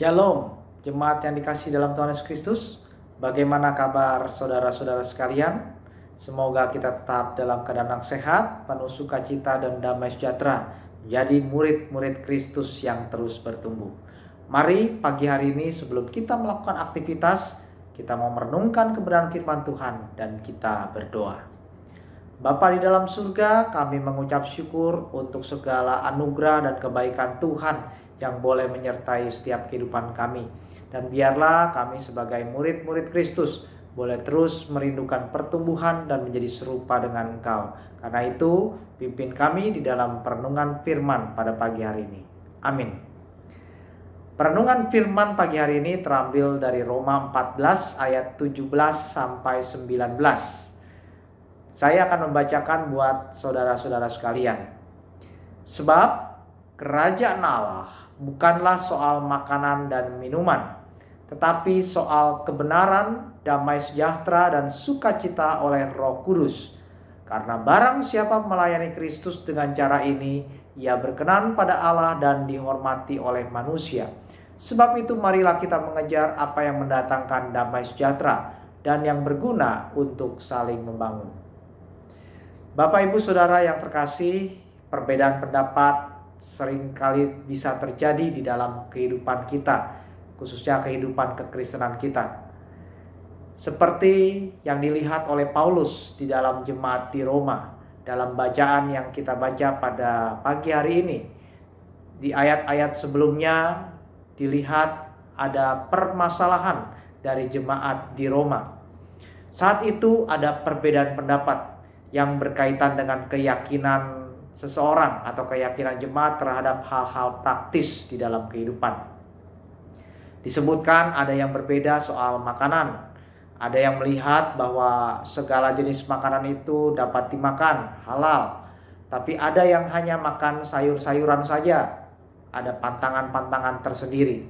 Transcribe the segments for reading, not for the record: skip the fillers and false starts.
Shalom, jemaat yang dikasihi dalam Tuhan Yesus Kristus. Bagaimana kabar saudara-saudara sekalian? Semoga kita tetap dalam keadaan yang sehat, penuh sukacita dan damai sejahtera, menjadi murid-murid Kristus yang terus bertumbuh. Mari pagi hari ini sebelum kita melakukan aktivitas, kita mau merenungkan kebenaran firman Tuhan dan kita berdoa. Bapa di dalam surga, kami mengucap syukur untuk segala anugerah dan kebaikan Tuhan yang boleh menyertai setiap kehidupan kami. Dan biarlah kami sebagai murid-murid Kristus boleh terus merindukan pertumbuhan dan menjadi serupa dengan Engkau. Karena itu, pimpin kami di dalam perenungan firman pada pagi hari ini. Amin. Perenungan firman pagi hari ini terambil dari Roma 14 ayat 17 sampai 19. Saya akan membacakan buat saudara-saudara sekalian. Sebab kerajaan Allah bukanlah soal makanan dan minuman, tetapi soal kebenaran, damai sejahtera, dan sukacita oleh Roh Kudus. Karena barang siapa melayani Kristus dengan cara ini, ia berkenan pada Allah dan dihormati oleh manusia. Sebab itu marilah kita mengejar apa yang mendatangkan damai sejahtera dan yang berguna untuk saling membangun. Bapak Ibu Saudara yang terkasih, perbedaan pendapat seringkali bisa terjadi di dalam kehidupan kita, khususnya kehidupan kekristenan kita. Seperti yang dilihat oleh Paulus di dalam jemaat di Roma, dalam bacaan yang kita baca pada pagi hari ini. Di ayat-ayat sebelumnya dilihat ada permasalahan dari jemaat di Roma. Saat itu ada perbedaan pendapat yang berkaitan dengan keyakinan seseorang atau keyakinan jemaat terhadap hal-hal praktis di dalam kehidupan. Disebutkan ada yang berbeda soal makanan. Ada yang melihat bahwa segala jenis makanan itu dapat dimakan, halal. Tapi ada yang hanya makan sayur-sayuran saja. Ada pantangan-pantangan tersendiri.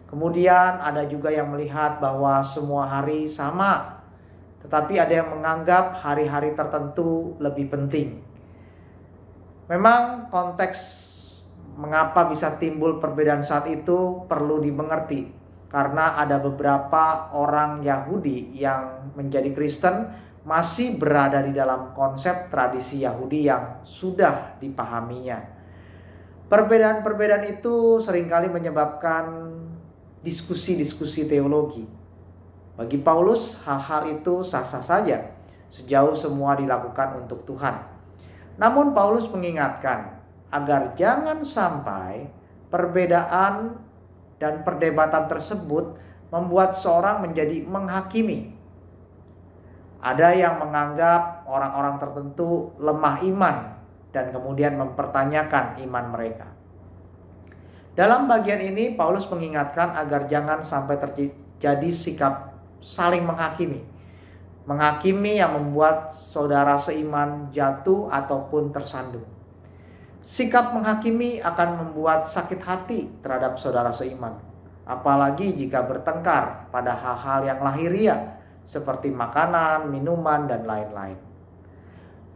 Kemudian ada juga yang melihat bahwa semua hari sama. Tetapi ada yang menganggap hari-hari tertentu lebih penting. Memang konteks mengapa bisa timbul perbedaan saat itu perlu dimengerti. Karena ada beberapa orang Yahudi yang menjadi Kristen masih berada di dalam konsep tradisi Yahudi yang sudah dipahaminya. Perbedaan-perbedaan itu seringkali menyebabkan diskusi-diskusi teologi. Bagi Paulus, hal-hal itu sah-sah saja sejauh semua dilakukan untuk Tuhan. Namun Paulus mengingatkan agar jangan sampai perbedaan dan perdebatan tersebut membuat seorang menjadi menghakimi. Ada yang menganggap orang-orang tertentu lemah iman dan kemudian mempertanyakan iman mereka. Dalam bagian ini Paulus mengingatkan agar jangan sampai terjadi sikap saling menghakimi. Menghakimi yang membuat saudara seiman jatuh ataupun tersandung. Sikap menghakimi akan membuat sakit hati terhadap saudara seiman. Apalagi jika bertengkar pada hal-hal yang lahiriah seperti makanan, minuman, dan lain-lain.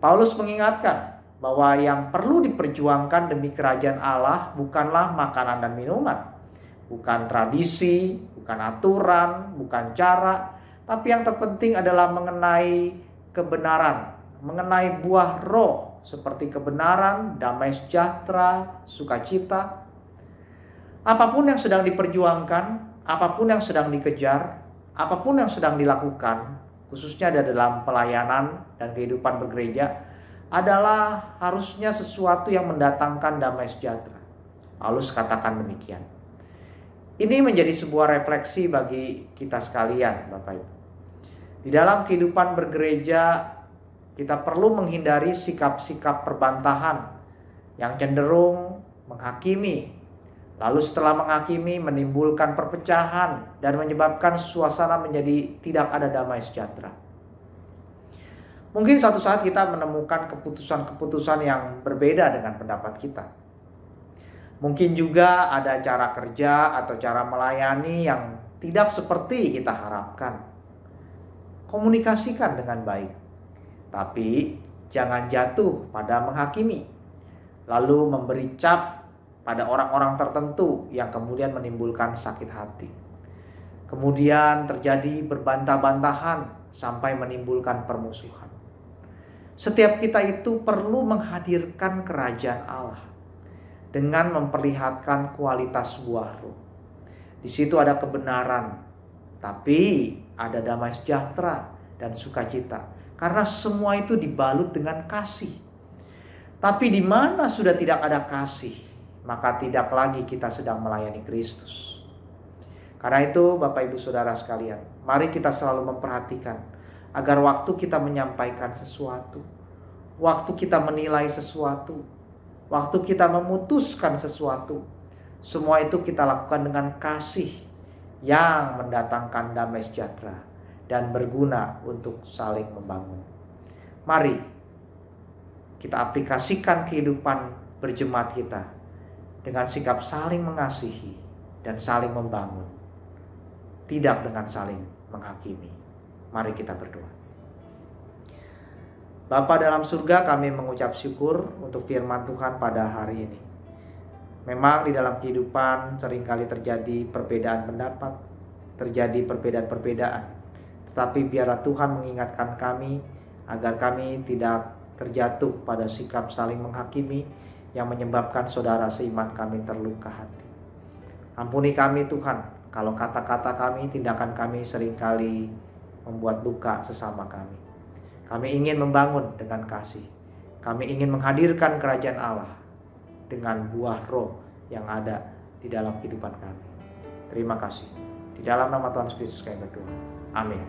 Paulus mengingatkan bahwa yang perlu diperjuangkan demi kerajaan Allah bukanlah makanan dan minuman. Bukan tradisi, bukan aturan, bukan cara. Tapi yang terpenting adalah mengenai kebenaran, mengenai buah roh seperti kebenaran, damai sejahtera, sukacita. Apapun yang sedang diperjuangkan, apapun yang sedang dikejar, apapun yang sedang dilakukan, khususnya dalam pelayanan dan kehidupan bergereja, adalah harusnya sesuatu yang mendatangkan damai sejahtera. Paulus katakan demikian. Ini menjadi sebuah refleksi bagi kita sekalian, Bapak Ibu. Di dalam kehidupan bergereja, kita perlu menghindari sikap-sikap perbantahan yang cenderung menghakimi. Lalu setelah menghakimi, menimbulkan perpecahan dan menyebabkan suasana menjadi tidak ada damai sejahtera. Mungkin suatu saat kita menemukan keputusan-keputusan yang berbeda dengan pendapat kita. Mungkin juga ada cara kerja atau cara melayani yang tidak seperti kita harapkan. Komunikasikan dengan baik. Tapi jangan jatuh pada menghakimi. Lalu memberi cap pada orang-orang tertentu yang kemudian menimbulkan sakit hati. Kemudian terjadi berbantah-bantahan sampai menimbulkan permusuhan. Setiap kita itu perlu menghadirkan kerajaan Allah dengan memperlihatkan kualitas buah roh. Di situ ada kebenaran, tapi ada damai sejahtera dan sukacita. Karena semua itu dibalut dengan kasih. Tapi di mana sudah tidak ada kasih, maka tidak lagi kita sedang melayani Kristus. Karena itu Bapak Ibu Saudara sekalian, mari kita selalu memperhatikan agar waktu kita menyampaikan sesuatu, waktu kita menilai sesuatu, waktu kita memutuskan sesuatu, semua itu kita lakukan dengan kasih yang mendatangkan damai sejahtera dan berguna untuk saling membangun. Mari kita aplikasikan kehidupan berjemaat kita dengan sikap saling mengasihi dan saling membangun, tidak dengan saling menghakimi. Mari kita berdoa. Bapa dalam surga, kami mengucap syukur untuk firman Tuhan pada hari ini. Memang di dalam kehidupan seringkali terjadi perbedaan pendapat, terjadi perbedaan-perbedaan. Tetapi biarlah Tuhan mengingatkan kami agar kami tidak terjatuh pada sikap saling menghakimi yang menyebabkan saudara seiman kami terluka hati. Ampuni kami Tuhan, kalau kata-kata kami, tindakan kami seringkali membuat luka sesama kami. Kami ingin membangun dengan kasih. Kami ingin menghadirkan kerajaan Allah dengan buah roh yang ada di dalam kehidupan kami. Terima kasih. Di dalam nama Tuhan Yesus Kristus kami berdoa. Amin.